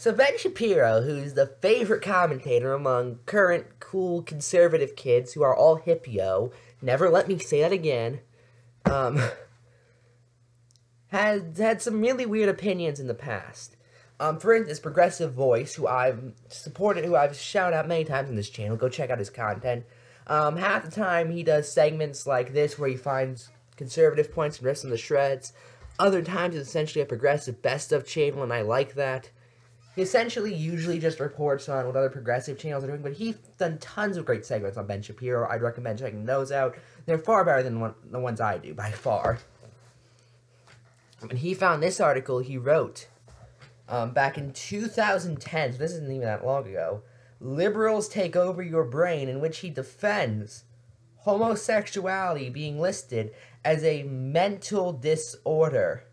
So Ben Shapiro, who's the favorite commentator among current cool conservative kids who are all hippio, never let me say that again, has had some really weird opinions in the past. For instance, Progressive Voice, who I've supported, who I've shouted out many times on this channel, go check out his content. Half the time he does segments like this where he finds conservative points and rips them to shreds. Other times it's essentially a progressive best-of channel, and I like that. He essentially usually just reports on what other progressive channels are doing, but he's done tons of great segments on Ben Shapiro. I'd recommend checking those out. They're far better than the ones I do, by far. And he found this article he wrote back in 2010, so this isn't even that long ago. Liberals Take Over Your Brain, in which he defends homosexuality being listed as a mental disorder.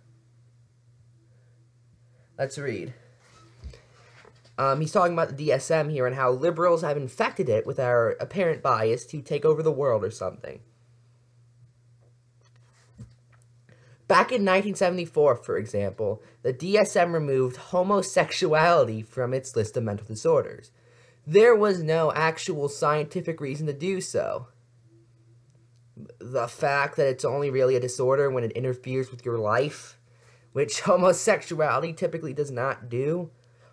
Let's read. He's talking about the DSM here and how liberals have infected it with our apparent bias to take over the world or something. Back in 1974, for example, the DSM removed homosexuality from its list of mental disorders. There was no actual scientific reason to do so. The fact that it's only really a disorder when it interferes with your life, which homosexuality typically does not do.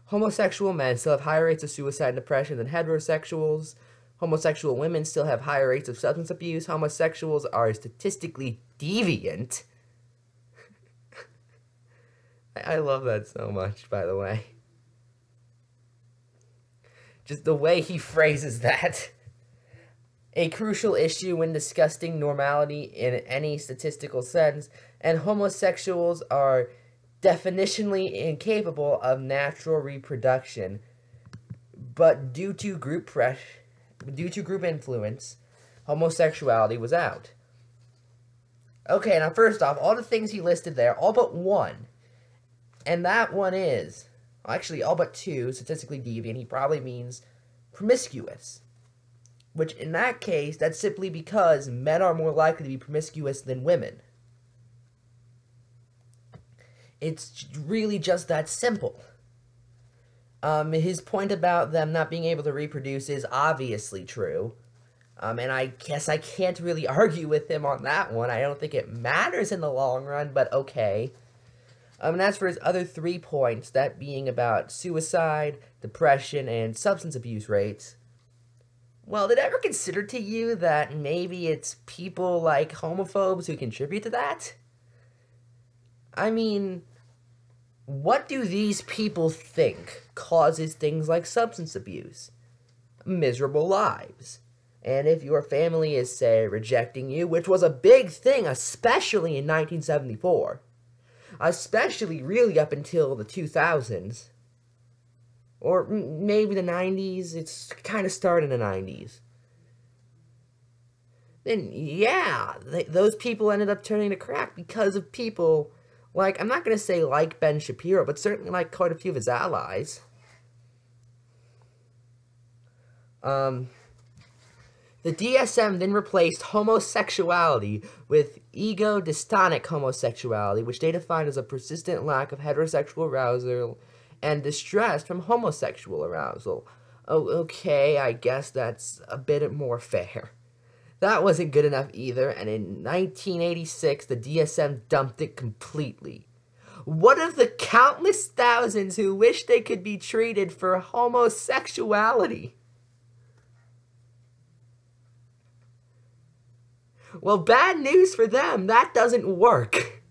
Homosexual men still have higher rates of suicide and depression than heterosexuals. Homosexual women still have higher rates of substance abuse. Homosexuals are statistically deviant. I love that so much, by the way. Just the way he phrases that. A crucial issue when discussing normality in any statistical sense, and homosexuals are definitionally incapable of natural reproduction, but due to group influence, homosexuality was out. Okay, now first off, all the things he listed there, all but one, and that one is, actually all but two, statistically deviant. He probably means promiscuous, which in that case, that's simply because men are more likely to be promiscuous than women. It's really just that simple. His point about them not being able to reproduce is obviously true. And I guess I can't really argue with him on that one. I don't think it matters in the long run, but okay. And as for his other 3 points, that being about suicide, depression, and substance abuse rates, well, did it ever consider to you that maybe it's people like homophobes who contribute to that? I mean, what do these people think causes things like substance abuse? Miserable lives. And if your family is, say, rejecting you, which was a big thing, especially in 1974, especially really up until the 2000s, or maybe the 90s, it's kind of started in the 90s, then yeah, those people ended up turning to crack because of people like, I'm not going to say like Ben Shapiro, but certainly like quite a few of his allies. The DSM then replaced homosexuality with ego-dystonic homosexuality, which they defined as a persistent lack of heterosexual arousal and distress from homosexual arousal. Oh, okay, I guess that's a bit more fair. That wasn't good enough either, and in 1986, the DSM dumped it completely. What of the countless thousands who wish they could be treated for homosexuality? Well, bad news for them, that doesn't work.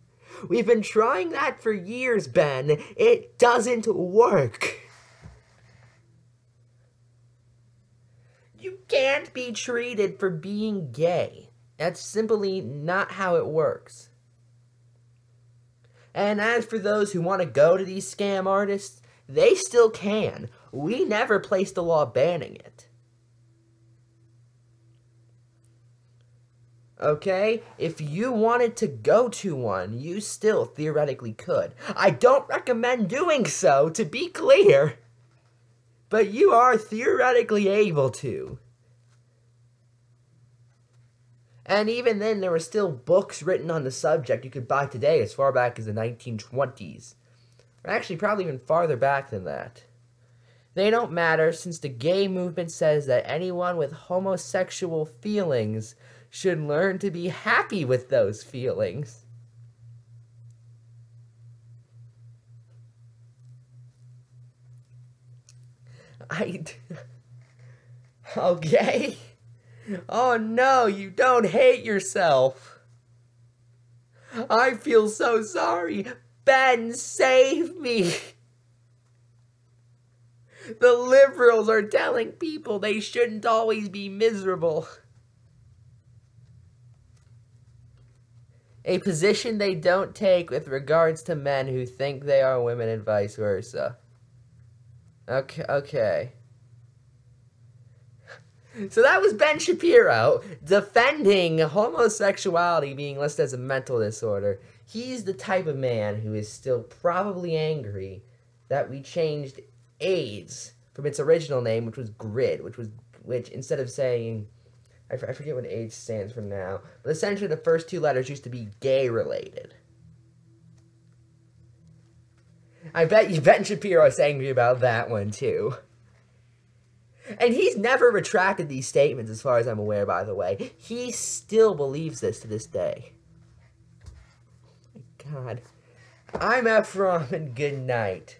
We've been trying that for years, Ben. It doesn't work. You can't be treated for being gay. That's simply not how it works. And as for those who want to go to these scam artists, they still can. We never placed a law banning it. Okay? If you wanted to go to one, you still theoretically could. I don't recommend doing so, to be clear. But you are theoretically able to. And even then, there were still books written on the subject you could buy today as far back as the 1920s. Or actually, probably even farther back than that. They don't matter since the gay movement says that anyone with homosexual feelings should learn to be happy with those feelings. Okay. Oh no, you don't hate yourself. I feel so sorry. Ben, save me. The liberals are telling people they shouldn't always be miserable. A position they don't take with regards to men who think they are women and vice versa. Okay. So that was Ben Shapiro defending homosexuality being listed as a mental disorder. He's the type of man who is still probably angry that we changed AIDS from its original name, which was GRID, which instead of saying, I forget what AIDS stands for now, but essentially the first two letters used to be gay-related. I bet you Ben Shapiro is angry about that one, too. And he's never retracted these statements, as far as I'm aware, by the way. He still believes this to this day. Oh my God. I'm Ephrom, and good night.